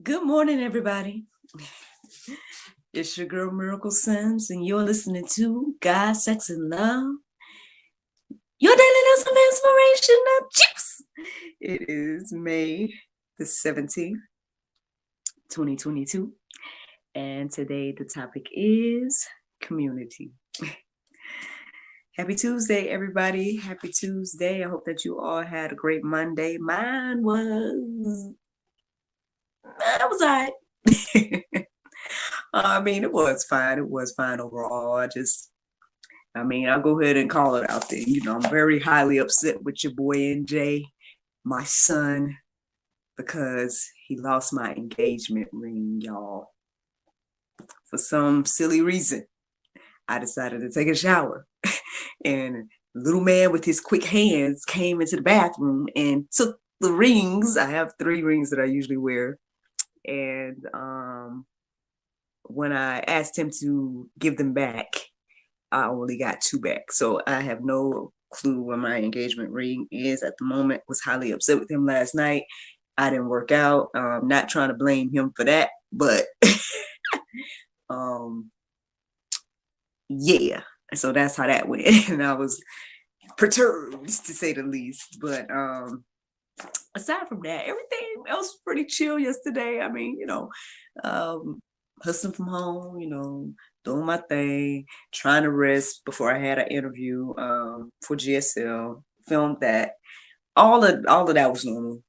Good morning, everybody. It's your girl Miracle Sims, and you're listening to God, Sex, and Love, your daily dose of inspirational juice. It is May the 17th, 2022, and today the topic is community. Happy Tuesday, everybody. Happy Tuesday. I hope that you all had a great Monday. Mine was all right. It was fine. It was fine overall. I'll go ahead and call it out there. I'm very highly upset with your boy NJ, my son, because he lost my engagement ring, y'all. For some silly reason, I decided to take a shower. And little man with his quick hands came into the bathroom and took the rings. I have 3 rings that I usually wear. And when I asked him to give them back, I only got 2 back. So I have no clue where my engagement ring is at the moment. Was highly upset with him last night. I didn't work out. Not trying to blame him for that, but yeah. So that's how that went. And I was perturbed, to say the least. But aside from that, everything else was pretty chill yesterday. Hustling from home, doing my thing, trying to rest before I had an interview for GSL. Filmed that. All of that was normal.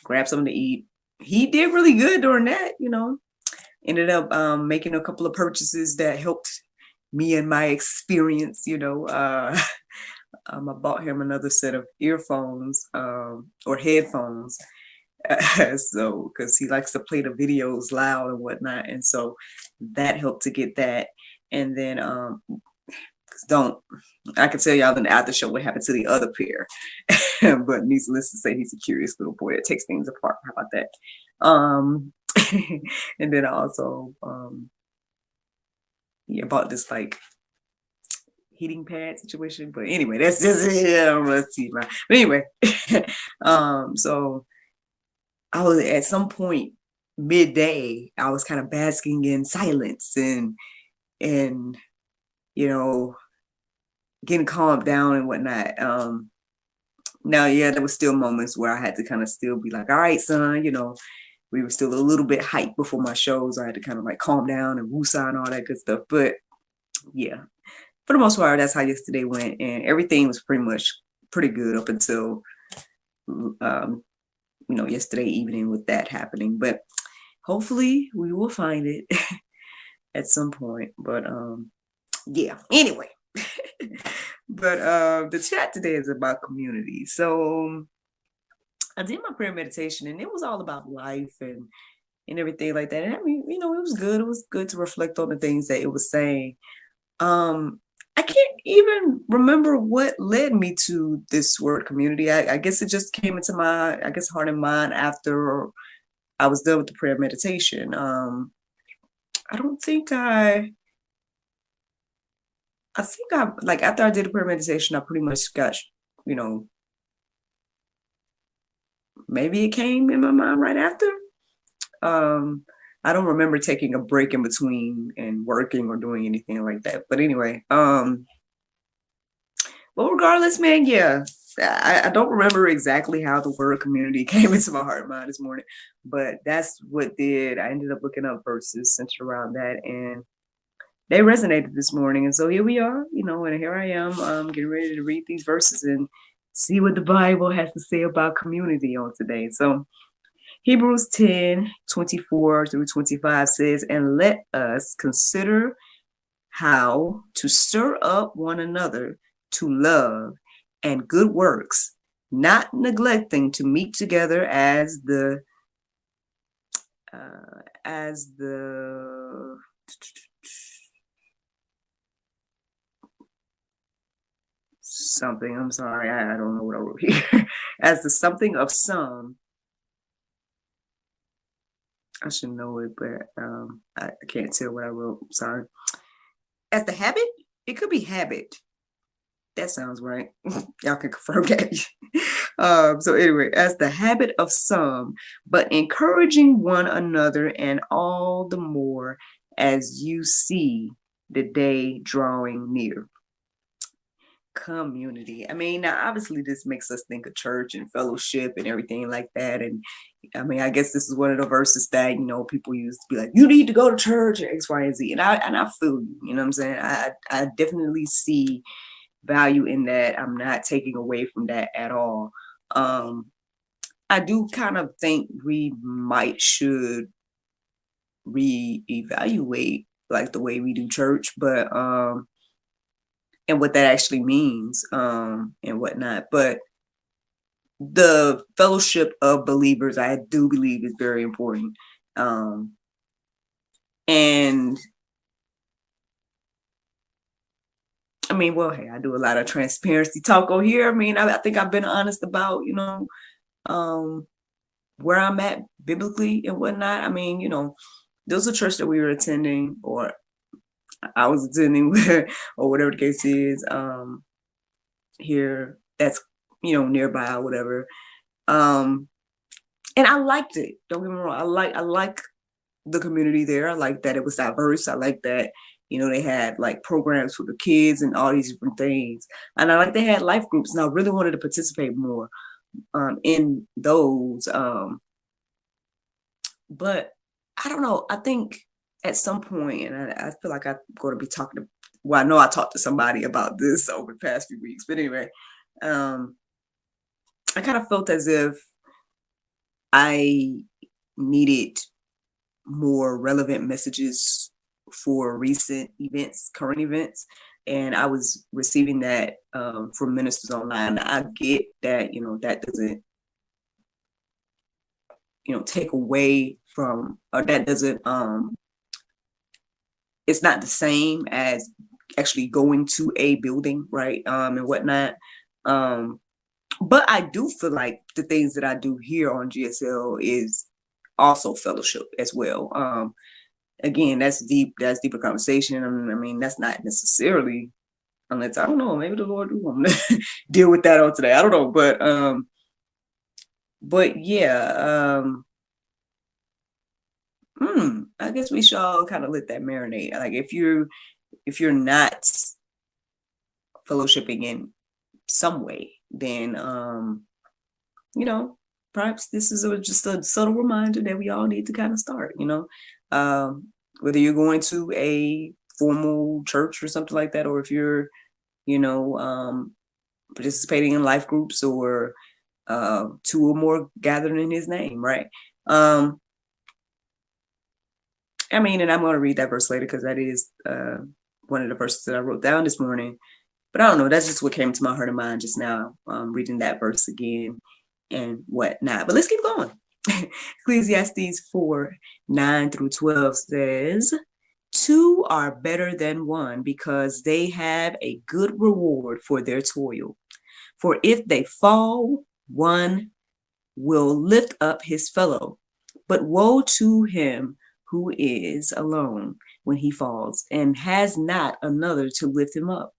Grabbed something to eat. He did really good during that, Ended up making a couple of purchases that helped me and my experience, I bought him another set of earphones or headphones. So, because he likes to play the videos loud and whatnot. And so that helped to get that. And then, I can tell y'all in the after show what happened to the other pair. But needless to say, he's a curious little boy that takes things apart. How about that? And then I also, bought this like heating pad situation. But anyway, that's just it. Let's see. But anyway, so I was at some point midday, I was kind of basking in silence and getting calmed down and whatnot. Now, there was still moments where I had to kind of still be like, all right, son, we were still a little bit hyped before my shows. I had to kind of like calm down and woosah and all that good stuff. But yeah, for the most part, that's how yesterday went. And everything was pretty good up until, yesterday evening with that happening. But hopefully we will find it at some point. But anyway. But the chat today is about community. So I did my prayer meditation and it was all about life and everything like that. And it was good. It was good to reflect on the things that it was saying. I can't even remember what led me to this word community. I guess it just came into my, heart and mind after I was done with the prayer meditation. I think after I did the prayer meditation, I pretty much got, maybe it came in my mind right after. I don't remember taking a break in between and working or doing anything like that. But anyway, well, regardless, man, yeah, I don't remember exactly how the word community came into my heart and mind this morning, but that's what did. I ended up looking up verses centered around that, and they resonated this morning. And so here we are, and here I am getting ready to read these verses and see what the Bible has to say about community on today. So Hebrews 10:24-25 says, and let us consider how to stir up one another to love and good works, not neglecting to meet together as the something, I'm sorry, I don't know what I wrote here, as the something of some. I should know it, but I can't tell what I wrote. Sorry. As the habit? It could be habit. That sounds right. Y'all can confirm that. So anyway, as the habit of some, but encouraging one another, and all the more as you see the day drawing near. Community. I mean, now obviously this makes us think of church and fellowship and everything like that. And I mean, I guess this is one of the verses that, people used to be like, you need to go to church or X, Y, and Z. And I feel you know what I'm saying? I definitely see value in that. I'm not taking away from that at all. I do kind of think we should reevaluate like the way we do church, but and what that actually means, and whatnot. But the fellowship of believers, I do believe, is very important. And I mean, well, hey, I do a lot of transparency talk over here. I mean, I think I've been honest about, where I'm at biblically and whatnot. I mean, there was a church that we were attending, or I was attending, or whatever the case is, here that's, nearby or whatever. And I liked it. Don't get me wrong. I like the community there. I like that it was diverse. I like that, they had like programs for the kids and all these different things. And I like they had life groups, and I really wanted to participate more in those. But I don't know. I think at some point, and I feel like I'm going to be talking to, well, I know I talked to somebody about this over the past few weeks, but anyway, I kind of felt as if I needed more relevant messages for recent events, current events. And I was receiving that from ministers online. I get that, that doesn't, take away from, or that doesn't, it's not the same as actually going to a building, right? And whatnot. But I do feel like the things that I do here on GSL is also fellowship as well. Again, that's deeper conversation. I mean, that's not necessarily, unless, I don't know, maybe the Lord will want to deal with that on today. I don't know, but yeah, I guess we should all kind of let that marinate. Like if you're not fellowshipping in some way, then perhaps this is just a subtle reminder that we all need to kind of start. Whether you're going to a formal church or something like that, or if you're participating in life groups, or two or more gathered in his name, right? I mean, and I'm going to read that verse later because that is one of the verses that I wrote down this morning. But I don't know, that's just what came to my heart and mind just now, reading that verse again and whatnot. But let's keep going. Ecclesiastes 4:9-12 says, 2 are better than 1 because they have a good reward for their toil. For if they fall, one will lift up his fellow. But woe to him who is alone when he falls and has not another to lift him up.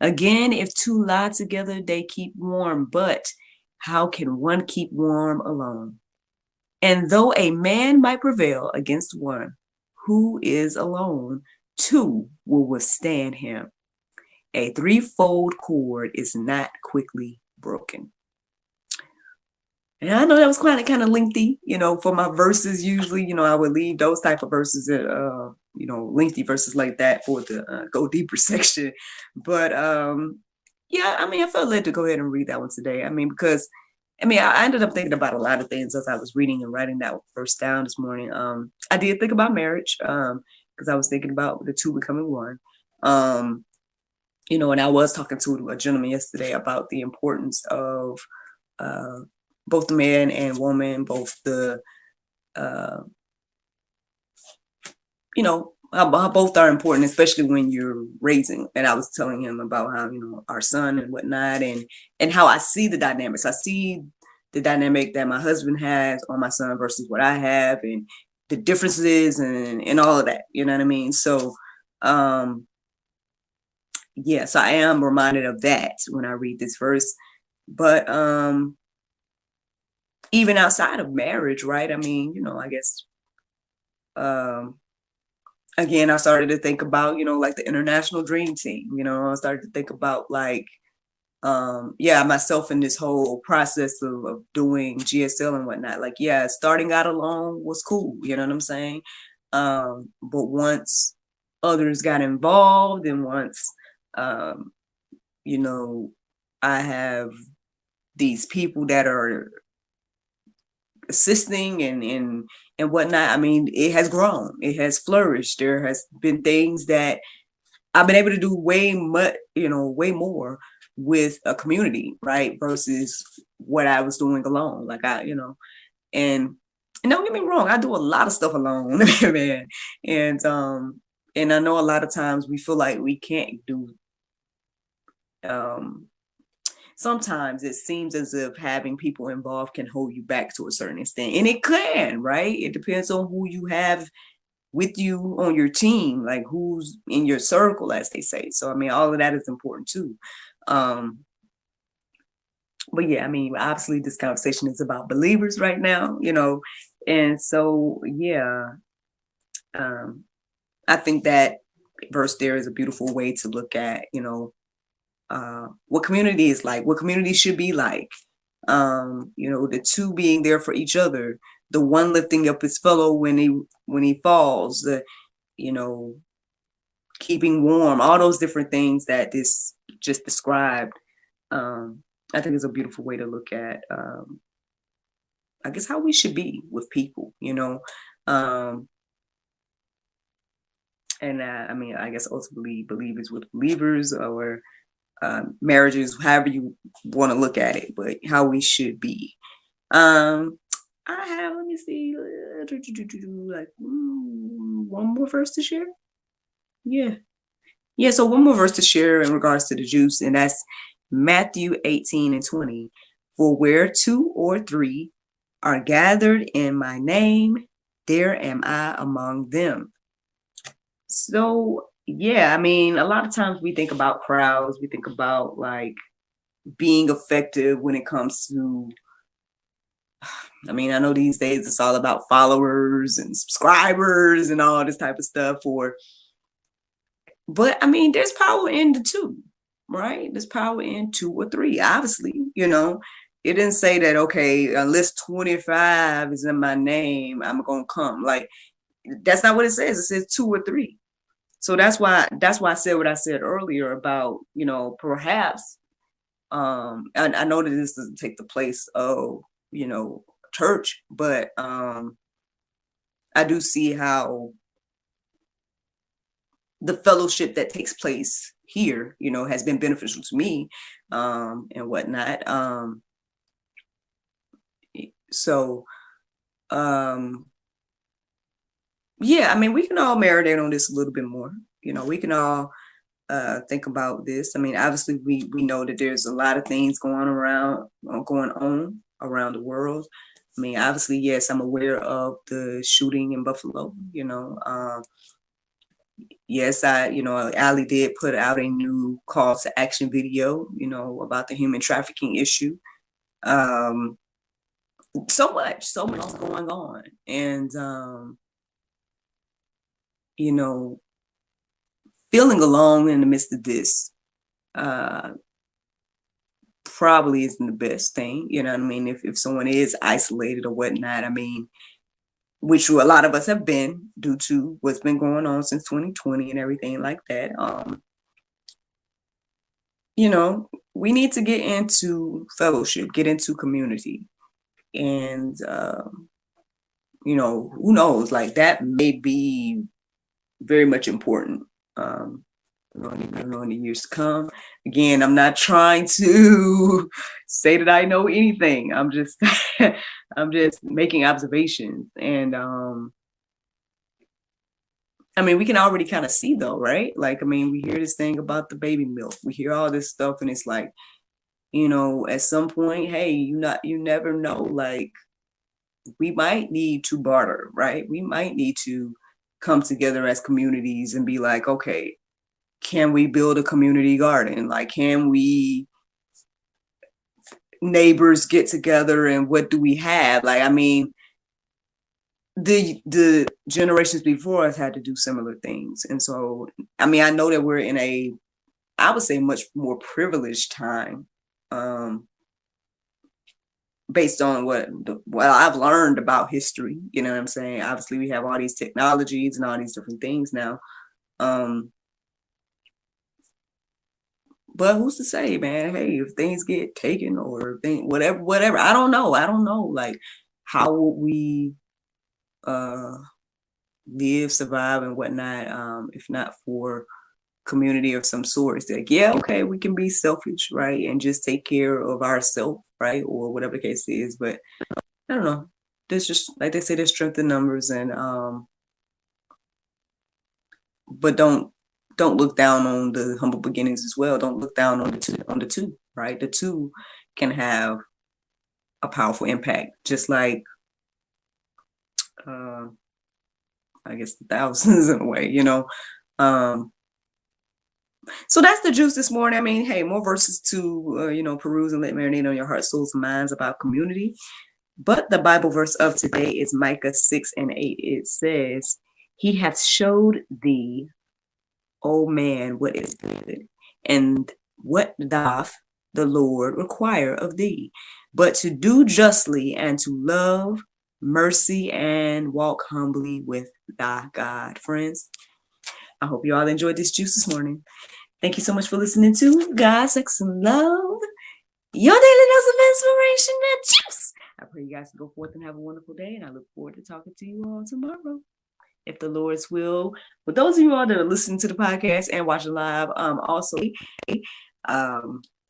Again, if 2 lie together, they keep warm, but how can one keep warm alone? And though a man might prevail against one who is alone, 2 will withstand him. A threefold cord is not quickly broken. And I know that was kind of lengthy, for my verses. Usually, I would leave those type of verses at, lengthy verses like that for the go deeper section. But yeah, I mean, I felt led to go ahead and read that one today. I mean, because I ended up thinking about a lot of things as I was reading and writing that verse down this morning. I did think about marriage, because I was thinking about the 2 becoming one. And I was talking to a gentleman yesterday about the importance of both the man and woman, both the, how both are important, especially when you're raising. And I was telling him about how, our son and whatnot, and how I see the dynamics. I see the dynamic that my husband has on my son versus what I have, and the differences and all of that, you know what I mean? So, yeah, so I am reminded of that when I read this verse. But even outside of marriage, right? I mean, I guess um again, I started to think about, like the international dream team. I started to think about like yeah, myself in this whole process of doing GSL and whatnot. Like, yeah, starting out alone was cool, you know what I'm saying? But once others got involved, and once um, you know, I have these people that are assisting and whatnot, I mean, it has grown, it has flourished. There has been things that I've been able to do way more with a community, right? Versus what I was doing alone. Like and don't get me wrong, I do a lot of stuff alone, man. And I know a lot of times we feel like we can't do um sometimes it seems as if having people involved can hold you back to a certain extent. And it can, right? It depends on who you have with you on your team, like who's in your circle, as they say. So, I mean, all of that is important too. Um, but yeah, I mean, obviously, this conversation is about believers right now, and so yeah, um, I think that verse there is a beautiful way to look at, what community is like, what community should be like. The two being there for each other, the one lifting up his fellow when he falls, the you know keeping warm, all those different things that this just described. I think is a beautiful way to look at, I guess, how we should be with people. Um, and I mean, I guess ultimately believers with believers, or marriages, however you want to look at it, but how we should be. Um, I have, let me see, like one more verse to share. Yeah. Yeah, so one more verse to share in regards to the juice, and that's Matthew 18:20. For where two or three are gathered in my name, there am I among them. So, yeah, I mean, a lot of times we think about crowds, we think about like being effective when it comes to, I mean, I know these days it's all about followers and subscribers and all this type of stuff, but I mean, there's power in the two, right? There's power in two or three, obviously. It didn't say that, okay, unless 25 is in my name, I'm gonna come. Like, that's not what it says. It says two or three. So that's why I said what I said earlier about, perhaps I know that this doesn't take the place of, church, but I do see how the fellowship that takes place here, has been beneficial to me, and whatnot. So, um, yeah, I mean, we can all marinate on this a little bit more. We can all think about this. I mean, obviously, we know that there's a lot of things going on around the world. I mean, obviously, yes, I'm aware of the shooting in Buffalo. Yes, Ali did put out a new call to action video, about the human trafficking issue. Um, so much is going on. And, you know, feeling alone in the midst of this, uh, probably isn't the best thing. You know what I mean? If someone is isolated or whatnot, I mean, which a lot of us have been due to what's been going on since 2020 and everything like that. We need to get into fellowship, get into community. And, who knows, like that may be very much important. In the years to come. Again, I'm not trying to say that I know anything. I'm just, I'm just making observations. And, I mean, we can already kind of see though, right? Like, I mean, we hear this thing about the baby milk. We hear all this stuff, and it's like, at some point, hey, you never know. Like, we might need to barter, right? We might need to come together as communities and be like, okay, can we build a community garden? Like, can we neighbors get together and what do we have? Like, I mean, the generations before us had to do similar things. And so, I mean, I know that we're in a, I would say, much more privileged time, based on what I've learned about history. You know what I'm saying? Obviously, we have all these technologies and all these different things now. But who's to say, man? Hey, if things get taken or whatever, I don't know. Like, how would we live, survive, and whatnot, if not for community of some sort? It's like, yeah, okay, we can be selfish, right, and just take care of ourselves, right, or whatever the case is. But I don't know. There's just, like they say, there's strength in numbers, and but don't look down on the humble beginnings as well. Don't look down on the two, right? The two can have a powerful impact, just like I guess the thousands in a way, you know. So that's the juice this morning. I mean, hey, more verses to peruse and let marinate on your heart, souls, and minds about community. But the Bible verse of today is Micah 6:8. It says, "He hath showed thee, O man, what is good, and what doth the Lord require of thee, but to do justly and to love mercy and walk humbly with thy God." Friends, I hope you all enjoyed this juice this morning. Thank you so much for listening to God, Sex, and Love, your daily dose of inspiration and juice. I pray you guys can go forth and have a wonderful day, and I look forward to talking to you all tomorrow, if the Lord's will. For those of you all that are listening to the podcast and watching live, also,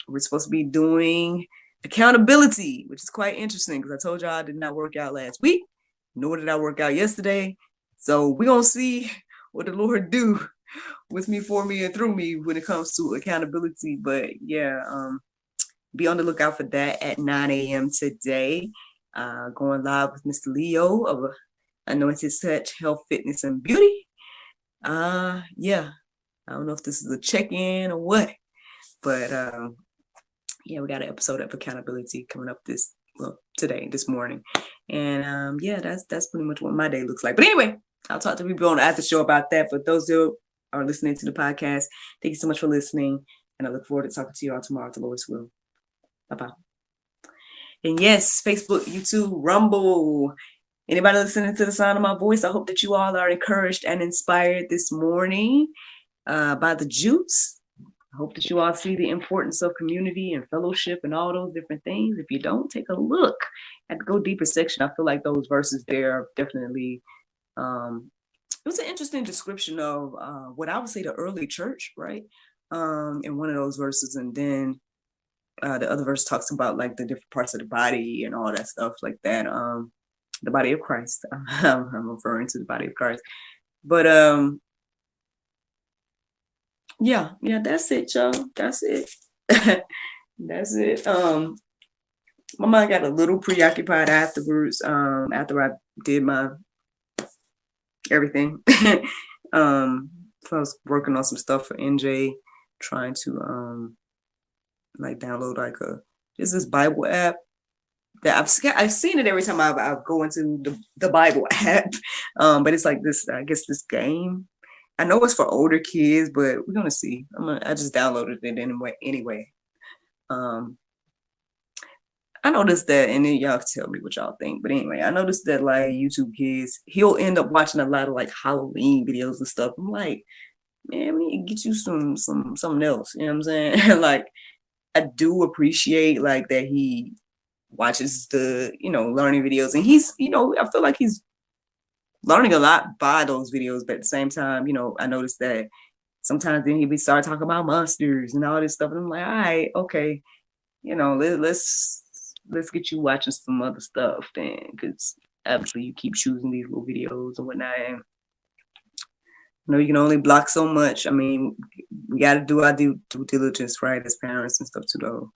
we're supposed to be doing accountability, which is quite interesting because I told y'all I did not work out last week, nor did I work out yesterday. So we're going to see what the Lord do with me, for me, and through me when it comes to accountability. But yeah, be on the lookout for that at 9 a.m. today. Going live with Mr. Leo of Anointed Touch, Health, Fitness, and Beauty. Yeah, I don't know if this is a check-in or what, but yeah, we got an episode of accountability coming up this morning, and yeah, that's pretty much what my day looks like. But anyway, I'll talk to people on the after show about that. For those who are listening to the podcast, thank you so much for listening, and I look forward to talking to you all tomorrow at the Lord's will. Bye-bye. And yes, Facebook, YouTube, Rumble, anybody listening to the sound of my voice, I hope that you all are encouraged and inspired this morning by the juice. I hope that you all see the importance of community and fellowship and all those different things. If you don't, take a look at the Go Deeper section. I feel like those verses there are definitely, it was an interesting description of what I would say the early church, right? In one of those verses. And then the other verse talks about like the different parts of the body and all that stuff like that. The body of Christ. I'm referring to the body of Christ. But yeah, that's it, y'all. That's it. That's it. My mind got a little preoccupied afterwards, after I did my everything. So I was working on some stuff for NJ, trying to like download like this Bible app that I've seen it every time I go into the Bible app. But it's like this, I guess, this game. I know it's for older kids, but we're gonna see. I just downloaded it anyway. I noticed that, and then y'all tell me what y'all think. But anyway, I noticed that like YouTube kids, he'll end up watching a lot of like Halloween videos and stuff. I'm like, man, we need to get you something else. You know what I'm saying? Like, I do appreciate like that he watches the learning videos, and he's I feel like he's learning a lot by those videos. But at the same time, I noticed that sometimes then he start talking about monsters and all this stuff, and I'm like, all right, okay, let's get you watching some other stuff then, because obviously you keep choosing these little videos and whatnot. And you can only block so much. I mean, we got to do our due diligence, right, as parents and stuff too, though.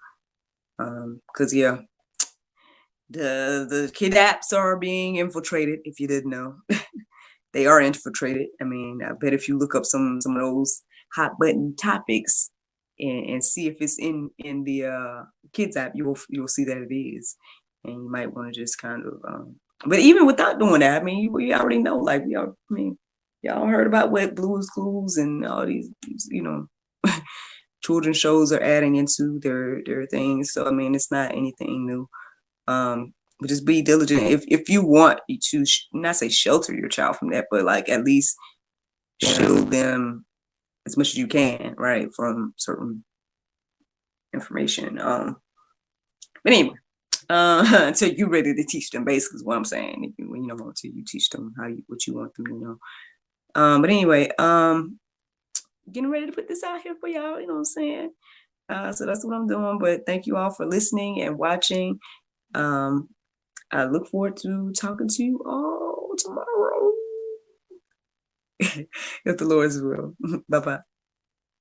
Because yeah, the kid apps are being infiltrated. If you didn't know, they are infiltrated. I mean, I bet if you look up some of those hot button topics, and see if it's in the kids app. You'll see that it is, and you might want to just kind of. But even without doing that, I mean, we already know. Like I mean, y'all heard about what Blue's Clues and all these, children's shows are adding into their things. So I mean, it's not anything new. But just be diligent if you want to not say shelter your child from that, but like at least shield them as much as you can, right, from certain information. But anyway, until you're ready to teach them, basically is what I'm saying. Until you teach them what you want them to know. But anyway, getting ready to put this out here for y'all. You know what I'm saying? So that's what I'm doing. But thank you all for listening and watching. I look forward to talking to you all tomorrow. If the Lord's will. Bye-bye.